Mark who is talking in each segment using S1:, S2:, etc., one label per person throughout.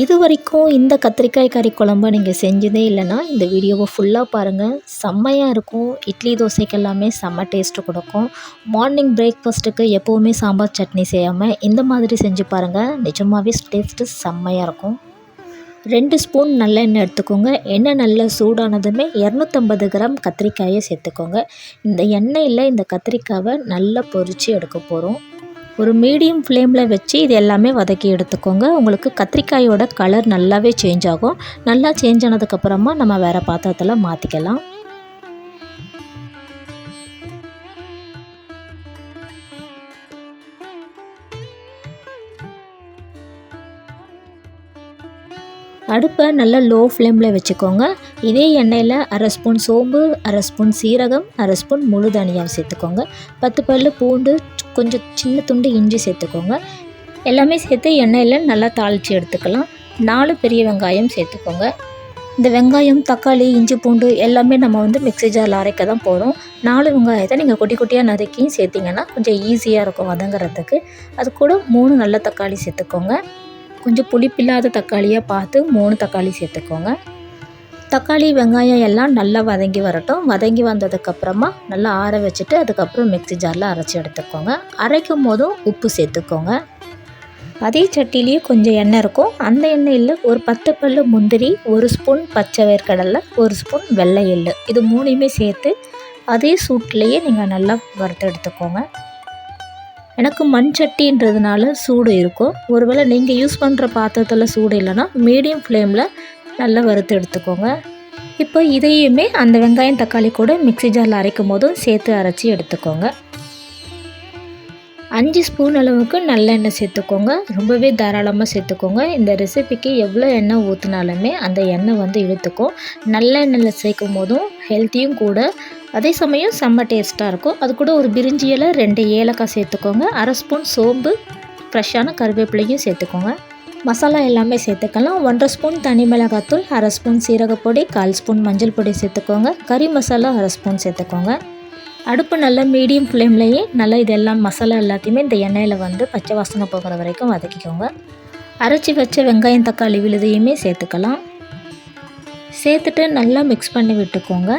S1: இது வரைக்கும் இந்த கத்திரிக்காய் கறி குழம்பு நீங்கள் செஞ்சதே இல்லைன்னா இந்த வீடியோவை ஃபுல்லாக பாருங்கள். செம்மையாக இருக்கும். இட்லி தோசைக்கு எல்லாமே செம்ம டேஸ்ட்டு கொடுக்கும். மார்னிங் பிரேக்ஃபாஸ்ட்டுக்கு எப்போவுமே சாம்பார் சட்னி செய்யாமல் இந்த மாதிரி செஞ்சு பாருங்கள். நிஜமாகவே டேஸ்ட்டு செம்மையாக இருக்கும். 2 ஸ்பூன் நல்லெண்ணெய் எடுத்துக்கோங்க. எண்ணெய் நல்லா சூடானதுமே 250 கிராம் கத்திரிக்காயை சேர்த்துக்கோங்க. இந்த எண்ணெயில் இந்த கத்திரிக்காவை நல்லா பொரித்து எடுக்க போகிறோம். ஒரு மீடியம் ஃப்ளேமில் வச்சு இது எல்லாமே வதக்கி எடுத்துக்கோங்க. உங்களுக்கு கத்திரிக்காயோட கலர் நல்லாவே சேஞ்ச் ஆகும். நல்லா சேஞ்ச் ஆனதுக்கப்புறமா நம்ம வேறு பாத்திரத்தில் மாற்றிக்கலாம். அடுப்பை நல்லா லோ ஃப்ளேமில் வச்சுக்கோங்க. இதே எண்ணெயில் 1/2 ஸ்பூன் சோம்பு, 1/2 ஸ்பூன் சீரகம், 1/2 ஸ்பூன் முழு தனியாக சேர்த்துக்கோங்க. 10 பல் பூண்டு, கொஞ்சம் சின்ன துண்டு இஞ்சி சேர்த்துக்கோங்க. எல்லாமே சேர்த்து எண்ணெயில் நல்லா தாளித்து எடுத்துக்கலாம். 4 பெரிய வெங்காயம் சேர்த்துக்கோங்க. இந்த வெங்காயம், தக்காளி, இஞ்சி, பூண்டு எல்லாமே நம்ம மிக்ஸி ஜாரில் அரைக்க தான் போகிறோம். 4 வெங்காயத்தை நீங்கள் குட்டி குட்டியாக நறுக்கியும் சேர்த்திங்கன்னா கொஞ்சம் ஈஸியாக இருக்கும் வதங்குறதுக்கு. அது கூட 3 நல்ல தக்காளி சேர்த்துக்கோங்க. கொஞ்சம் புளிப்பில்லாத தக்காளியாக பார்த்து 3 தக்காளி சேர்த்துக்கோங்க. தக்காளி, வெங்காயம் எல்லாம் நல்லா வதங்கி வரட்டும். வதங்கி வந்ததுக்கப்புறமா நல்லா ஆற வச்சுட்டு அதுக்கப்புறம் மிக்ஸி ஜாரில் அரைச்சி எடுத்துக்கோங்க. அரைக்கும் போதும் உப்பு சேர்த்துக்கோங்க. அதே சட்டிலேயே கொஞ்சம் எண்ணெய் இருக்கும். அந்த எண்ணெயில் ஒரு 10 பல் முந்திரி, 1 ஸ்பூன் பச்சை வேர்க்கடலை, 1 ஸ்பூன் வெள்ளை எள்ளு, இது 3யுமே சேர்த்து அதே சூட்லேயே நீங்கள் நல்லா வறுத்து எடுத்துக்கோங்க. எனக்கு மண் சட்டின்றதுனால சூடு இருக்கும். ஒருவேளை நீங்கள் யூஸ் பண்ணுற பாத்திரத்தில் சூடு இல்லைன்னா மீடியம் ஃப்ளேமில் நல்லா வறுத்து எடுத்துக்கோங்க. இப்போ இதையுமே அந்த வெங்காயம், தக்காளி கூட மிக்ஸி ஜாரில் அரைக்கும் போதும் சேர்த்து அரைச்சி எடுத்துக்கோங்க. 5 ஸ்பூன் அளவுக்கு நல்லெண்ணெய் சேர்த்துக்கோங்க. ரொம்பவே தாராளமாக சேர்த்துக்கோங்க. இந்த ரெசிபிக்கு எவ்வளோ எண்ணெய் ஊற்றினாலுமே அந்த எண்ணெய் இழுத்துக்கும். நல்லெண்ணெயில் சேர்க்கும் போதும் ஹெல்த்தியும் கூட, அதே சமயம் செம்ம டேஸ்ட்டாக இருக்கும். அது கூட ஒரு பிரிஞ்சி இலை, 2 ஏலக்காய் சேர்த்துக்கோங்க. 1/2 ஸ்பூன் சோம்பு, ஃப்ரெஷ்ஷான கருவேப்பிலையும் சேர்த்துக்கோங்க. மசாலா எல்லாமே சேர்த்துக்கலாம். 1/2 ஸ்பூன் தனி மிளகாத்தூள், 1/2 ஸ்பூன் சீரகப்பொடி, 1/4 ஸ்பூன் மஞ்சள் பொடி சேர்த்துக்கோங்க. கறி மசாலா 1/2 ஸ்பூன் சேர்த்துக்கோங்க. அடுப்பு நல்லா மீடியம் ஃப்ளேம்லேயே நல்லா இதெல்லாம் மசாலா எல்லாத்தையுமே இந்த எண்ணெயில் பச்சை வாசனை போகிற வரைக்கும் வதக்கிக்கோங்க. அரைச்சி வச்ச வெங்காயம், தக்காளி விழுதையுமே சேர்த்துக்கலாம். சேர்த்துட்டு நல்லா மிக்ஸ் பண்ணி விட்டுக்கோங்க.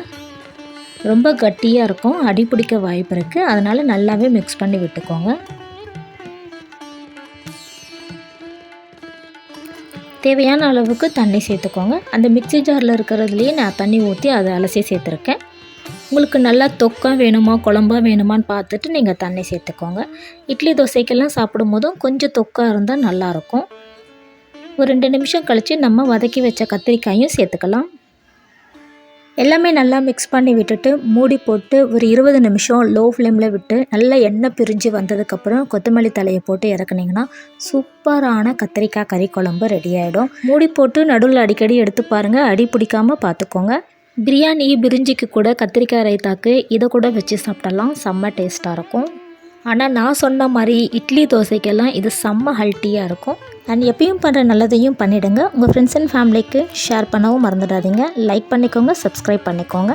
S1: ரொம்ப கட்டியாக இருக்கும், அடி பிடிக்க வாய்ப்பு இருக்குது. அதனால் நல்லாவே மிக்ஸ் பண்ணி விட்டுக்கோங்க. தேவையான அளவுக்கு தண்ணி சேர்த்துக்கோங்க. அந்த மிக்ஸி ஜாரில் இருக்கிறதுலையே நான் தண்ணி ஊற்றி அதை அலசி சேர்த்துருக்கேன். உங்களுக்கு நல்லா தொக்கா வேணுமா, குழம்பா வேணுமான்னு பார்த்துட்டு நீங்கள் தண்ணி சேர்த்துக்கோங்க. இட்லி தோசைக்கெல்லாம் சாப்பிடும் போதும் கொஞ்சம் தொக்கா இருந்தால் நல்லாயிருக்கும். ஒரு 2 நிமிஷம் கழித்து நம்ம வதக்கி வச்ச கத்திரிக்காயும் சேர்த்துக்கலாம். எல்லாமே நல்லா மிக்ஸ் பண்ணி விட்டுட்டு மூடி போட்டு ஒரு 20 நிமிஷம் லோ ஃப்ளேமில் விட்டு நல்லா எண்ணெய் பிரிஞ்சு வந்ததுக்கப்புறம் கொத்தமல்லி தலையை போட்டு இறக்குனிங்கன்னா சூப்பரான கத்திரிக்காய் கறி குழம்பு ரெடி ஆகிடும். மூடி போட்டு நடுவில் அடிக்கடி எடுத்து பாருங்கள், அடி பிடிக்காமல் பார்த்துக்கோங்க. பிரியாணி, பிரிஞ்சிக்கு கூட கத்திரிக்காய் ரைத்தாக்கு இதை கூட வச்சு சாப்பிடலாம். செம்ம டேஸ்ட்டாக இருக்கும். ஆனால் நான் சொன்ன மாதிரி இட்லி தோசைக்கெல்லாம் இது செம்ம ஹெல்த்தியாக இருக்கும். அண்ட் எப்பயும் பண்ணுற நல்லதையும் பண்ணிவிடுங்க. உங்கள் ஃப்ரெண்ட்ஸ் அண்ட் ஃபேமிலிக்கு ஷேர் பண்ணவும் மறந்துடாதீங்க. லைக் பண்ணிக்கோங்க, சப்ஸ்கிரைப் பண்ணிக்கோங்க.